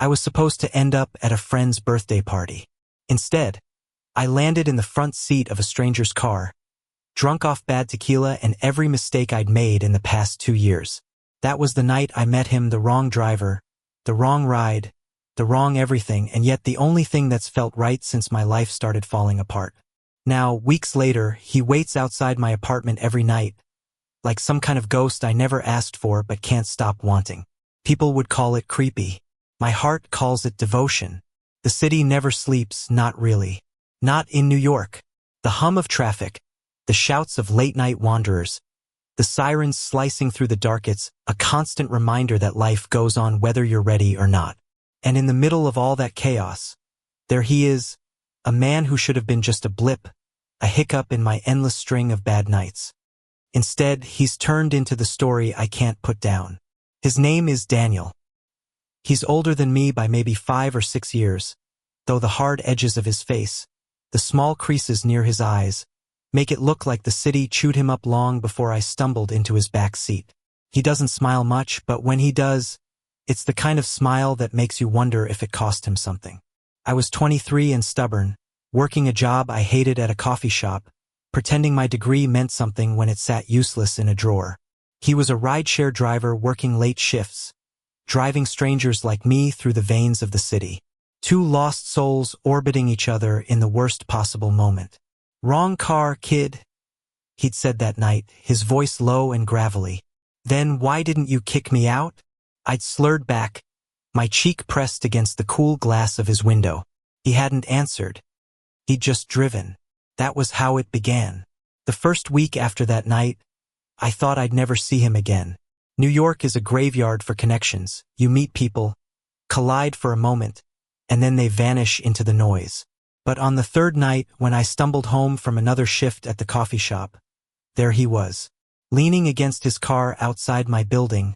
I was supposed to end up at a friend's birthday party. Instead, I landed in the front seat of a stranger's car, drunk off bad tequila and every mistake I'd made in the past 2 years. That was the night I met him, the wrong driver, the wrong ride, the wrong everything, and yet the only thing that's felt right since my life started falling apart. Now, weeks later, he waits outside my apartment every night, like some kind of ghost I never asked for but can't stop wanting. People would call it creepy. My heart calls it devotion. The city never sleeps, not really. Not in New York. The hum of traffic, the shouts of late-night wanderers, the sirens slicing through the dark, it's a constant reminder that life goes on whether you're ready or not. And in the middle of all that chaos, there he is, a man who should have been just a blip, a hiccup in my endless string of bad nights. Instead, he's turned into the story I can't put down. His name is Daniel. He's older than me by maybe 5 or 6 years, though the hard edges of his face, the small creases near his eyes, make it look like the city chewed him up long before I stumbled into his back seat. He doesn't smile much, but when he does, it's the kind of smile that makes you wonder if it cost him something. I was 23 and stubborn, working a job I hated at a coffee shop, pretending my degree meant something when it sat useless in a drawer. He was a rideshare driver working late shifts, driving strangers like me through the veins of the city. 2 lost souls orbiting each other in the worst possible moment. "Wrong car, kid," he'd said that night, his voice low and gravelly. "Then why didn't you kick me out?" I'd slurred back, my cheek pressed against the cool glass of his window. He hadn't answered. He'd just driven. That was how it began. The first week after that night, I thought I'd never see him again. New York is a graveyard for connections. You meet people, collide for a moment, and then they vanish into the noise. But on the 3rd night, when I stumbled home from another shift at the coffee shop, there he was, leaning against his car outside my building,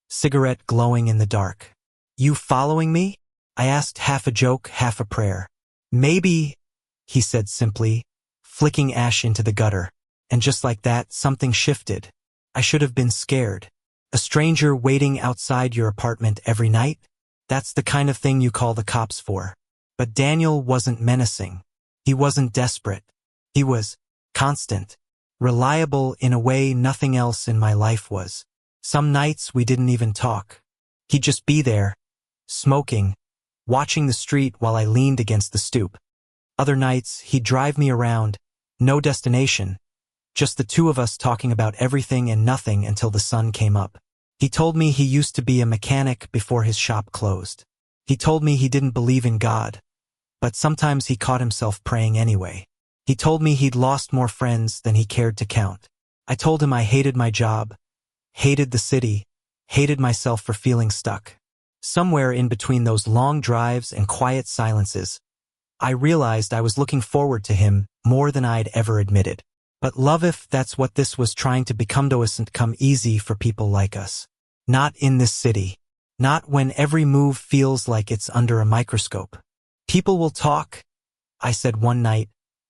cigarette glowing in the dark. "You following me?" I asked, half a joke, half a prayer. "Maybe," he said simply, flicking ash into the gutter. And just like that, something shifted. I should have been scared. A stranger waiting outside your apartment every night? That's the kind of thing you call the cops for. But Daniel wasn't menacing. He wasn't desperate. He was constant, reliable in a way nothing else in my life was. Some nights we didn't even talk. He'd just be there, smoking, watching the street while I leaned against the stoop. Other nights, he'd drive me around, no destination, just the 2 of us talking about everything and nothing until the sun came up. He told me he used to be a mechanic before his shop closed. He told me he didn't believe in God, but sometimes he caught himself praying anyway. He told me he'd lost more friends than he cared to count. I told him I hated my job, hated the city, hated myself for feeling stuck. Somewhere in between those long drives and quiet silences, I realized I was looking forward to him more than I'd ever admitted. But love, if that's what this was trying to become, doesn't come easy for people like us. Not in this city. Not when every move feels like it's under a microscope. "People will talk," I said one night,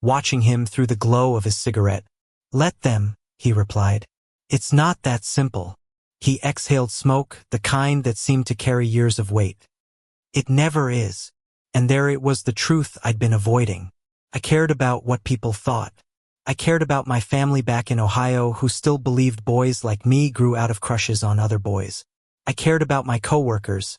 watching him through the glow of his cigarette. "Let them," he replied. "It's not that simple." He exhaled smoke, the kind that seemed to carry years of weight. "It never is." And there it was, the truth I'd been avoiding. I cared about what people thought. I cared about my family back in Ohio who still believed boys like me grew out of crushes on other boys. I cared about my coworkers,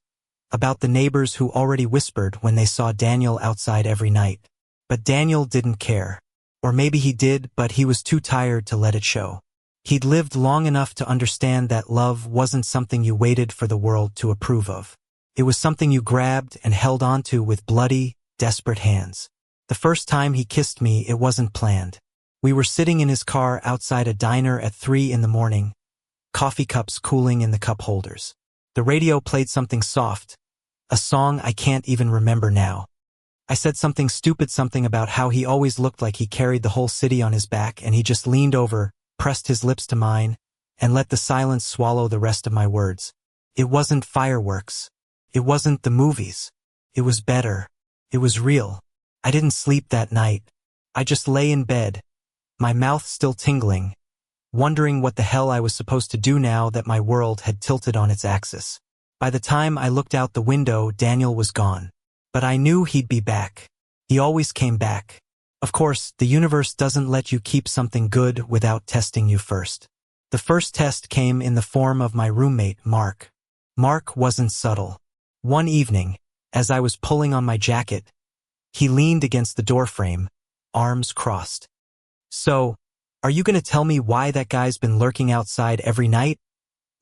about the neighbors who already whispered when they saw Daniel outside every night. But Daniel didn't care. Or maybe he did, but he was too tired to let it show. He'd lived long enough to understand that love wasn't something you waited for the world to approve of. It was something you grabbed and held onto with bloody, desperate hands. The first time he kissed me, it wasn't planned. We were sitting in his car outside a diner at 3 in the morning, coffee cups cooling in the cup holders. The radio played something soft, a song I can't even remember now. I said something stupid, something about how he always looked like he carried the whole city on his back, and he just leaned over, pressed his lips to mine, and let the silence swallow the rest of my words. It wasn't fireworks. It wasn't the movies. It was better. It was real. I didn't sleep that night. I just lay in bed, my mouth still tingling, wondering what the hell I was supposed to do now that my world had tilted on its axis. By the time I looked out the window, Daniel was gone. But I knew he'd be back. He always came back. Of course, the universe doesn't let you keep something good without testing you first. The first test came in the form of my roommate, Mark. Mark wasn't subtle. One evening, as I was pulling on my jacket, he leaned against the doorframe, arms crossed. "So, are you gonna tell me why that guy's been lurking outside every night?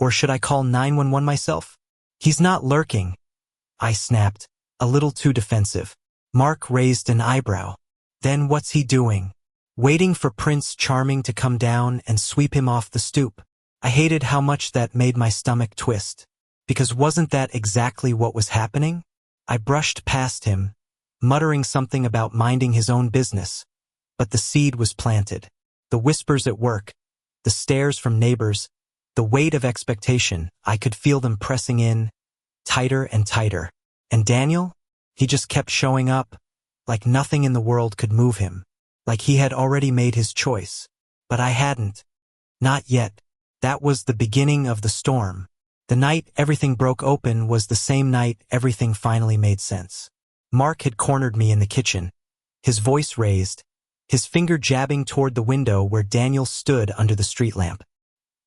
Or should I call 911 myself?" "He's not lurking," I snapped, a little too defensive. Mark raised an eyebrow. "Then what's he doing? Waiting for Prince Charming to come down and sweep him off the stoop?" I hated how much that made my stomach twist. Because wasn't that exactly what was happening? I brushed past him, muttering something about minding his own business. But the seed was planted. The whispers at work, the stares from neighbors, the weight of expectation, I could feel them pressing in, tighter and tighter. And Daniel? He just kept showing up, like nothing in the world could move him, like he had already made his choice. But I hadn't. Not yet. That was the beginning of the storm. The night everything broke open was the same night everything finally made sense. Mark had cornered me in the kitchen, his voice raised, his finger jabbing toward the window where Daniel stood under the street lamp.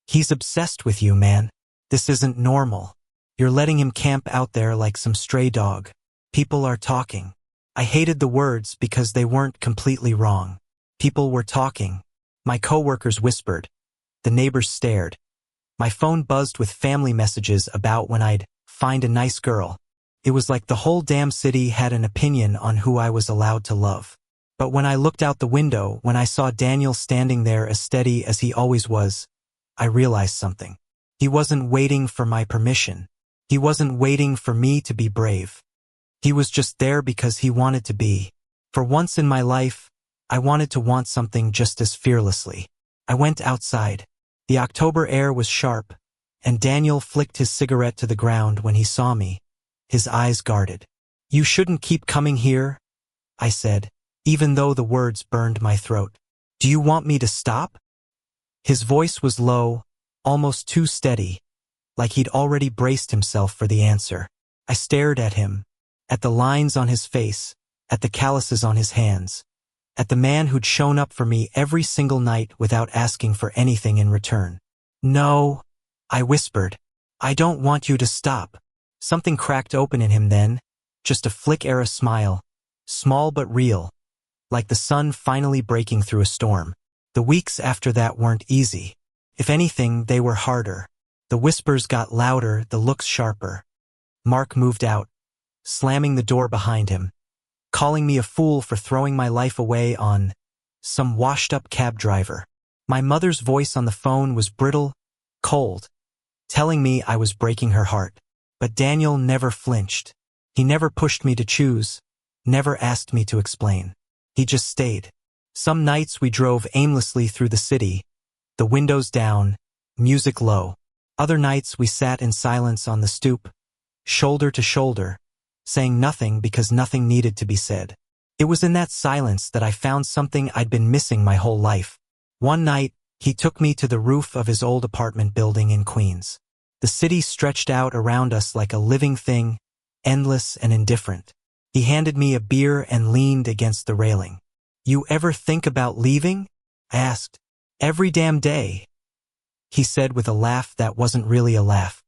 "He's obsessed with you, man. This isn't normal. You're letting him camp out there like some stray dog. People are talking." I hated the words because they weren't completely wrong. People were talking. My coworkers whispered. The neighbors stared. My phone buzzed with family messages about when I'd find a nice girl. It was like the whole damn city had an opinion on who I was allowed to love. But when I looked out the window, when I saw Daniel standing there as steady as he always was, I realized something. He wasn't waiting for my permission. He wasn't waiting for me to be brave. He was just there because he wanted to be. For once in my life, I wanted to want something just as fearlessly. I went outside. The October air was sharp, and Daniel flicked his cigarette to the ground when he saw me, his eyes guarded. "You shouldn't keep coming here," I said, even though the words burned my throat. "Do you want me to stop?" His voice was low, almost too steady, like he'd already braced himself for the answer. I stared at him, at the lines on his face, at the calluses on his hands, at the man who'd shown up for me every single night without asking for anything in return. "No," I whispered. "I don't want you to stop." Something cracked open in him then, just a flick-era smile, small but real, like the sun finally breaking through a storm. The weeks after that weren't easy. If anything, they were harder. The whispers got louder, the looks sharper. Mark moved out, slamming the door behind him, calling me a fool for throwing my life away on some washed-up cab driver. My mother's voice on the phone was brittle, cold, telling me I was breaking her heart. But Daniel never flinched. He never pushed me to choose, never asked me to explain. He just stayed. Some nights we drove aimlessly through the city, the windows down, music low. Other nights we sat in silence on the stoop, shoulder to shoulder, saying nothing because nothing needed to be said. It was in that silence that I found something I'd been missing my whole life. One night, he took me to the roof of his old apartment building in Queens. The city stretched out around us like a living thing, endless and indifferent. He handed me a beer and leaned against the railing. "You ever think about leaving?" I asked. "Every damn day," he said with a laugh that wasn't really a laugh.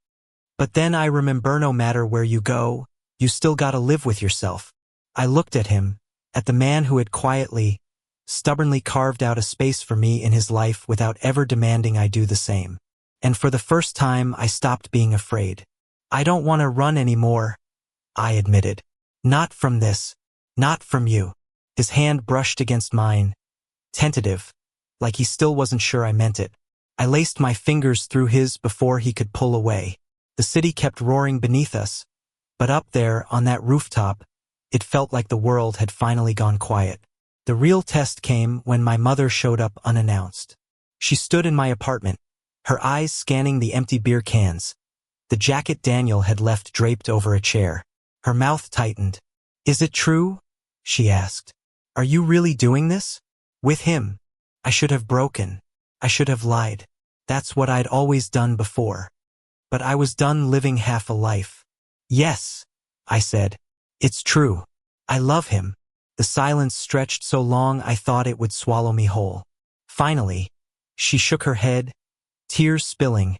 "But then I remember no matter where you go, you still gotta live with yourself." I looked at him, at the man who had quietly, stubbornly carved out a space for me in his life without ever demanding I do the same. And for the first time, I stopped being afraid. "I don't want to run anymore," I admitted. "Not from this. Not from you." His hand brushed against mine, tentative, like he still wasn't sure I meant it. I laced my fingers through his before he could pull away. The city kept roaring beneath us, but up there, on that rooftop, it felt like the world had finally gone quiet. The real test came when my mother showed up unannounced. She stood in my apartment, her eyes scanning the empty beer cans, the jacket Daniel had left draped over a chair. Her mouth tightened. "Is it true?" she asked. "Are you really doing this? With him?" I should have broken. I should have lied. That's what I'd always done before. but I was done living half a life. Yes, I said. It's true. I love him. The silence stretched so long I thought it would swallow me whole. Finally, she shook her head, tears spilling,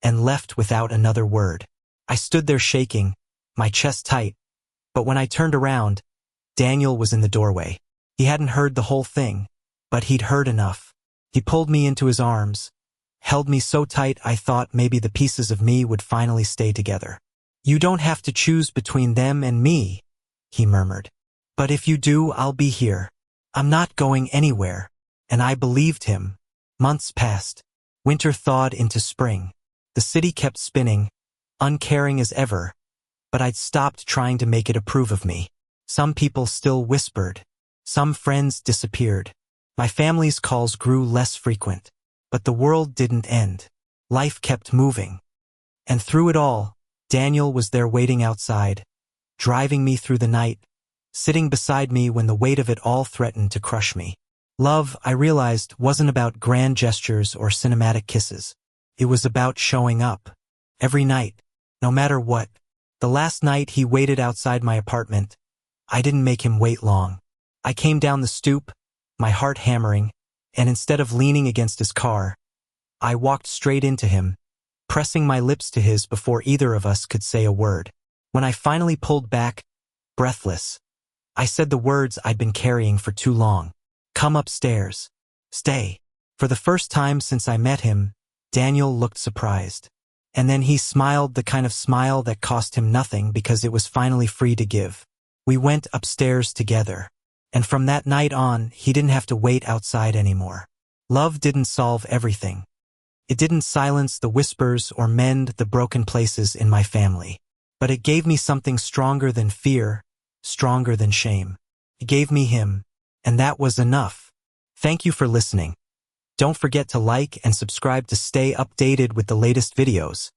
and left without another word. I stood there shaking, my chest tight, but when I turned around, Daniel was in the doorway. He hadn't heard the whole thing, but he'd heard enough. He pulled me into his arms, held me so tight I thought maybe the pieces of me would finally stay together. You don't have to choose between them and me, he murmured. But if you do, I'll be here. I'm not going anywhere. And I believed him. Months passed. Winter thawed into spring. The city kept spinning, uncaring as ever, but I'd stopped trying to make it approve of me. Some people still whispered. Some friends disappeared. My family's calls grew less frequent. But the world didn't end. Life kept moving. And through it all, Daniel was there waiting outside, driving me through the night, sitting beside me when the weight of it all threatened to crush me. Love, I realized, wasn't about grand gestures or cinematic kisses. It was about showing up. Every night, no matter what. The last night he waited outside my apartment, I didn't make him wait long. I came down the stoop, my heart hammering, and instead of leaning against his car, I walked straight into him, pressing my lips to his before either of us could say a word. When I finally pulled back, breathless, I said the words I'd been carrying for too long. Come upstairs. Stay. For the first time since I met him, Daniel looked surprised. And then he smiled, the kind of smile that cost him nothing because it was finally free to give. We went upstairs together. And from that night on, he didn't have to wait outside anymore. Love didn't solve everything. It didn't silence the whispers or mend the broken places in my family. But it gave me something stronger than fear, stronger than shame. It gave me him, and that was enough. Thank you for listening. Don't forget to like and subscribe to stay updated with the latest videos.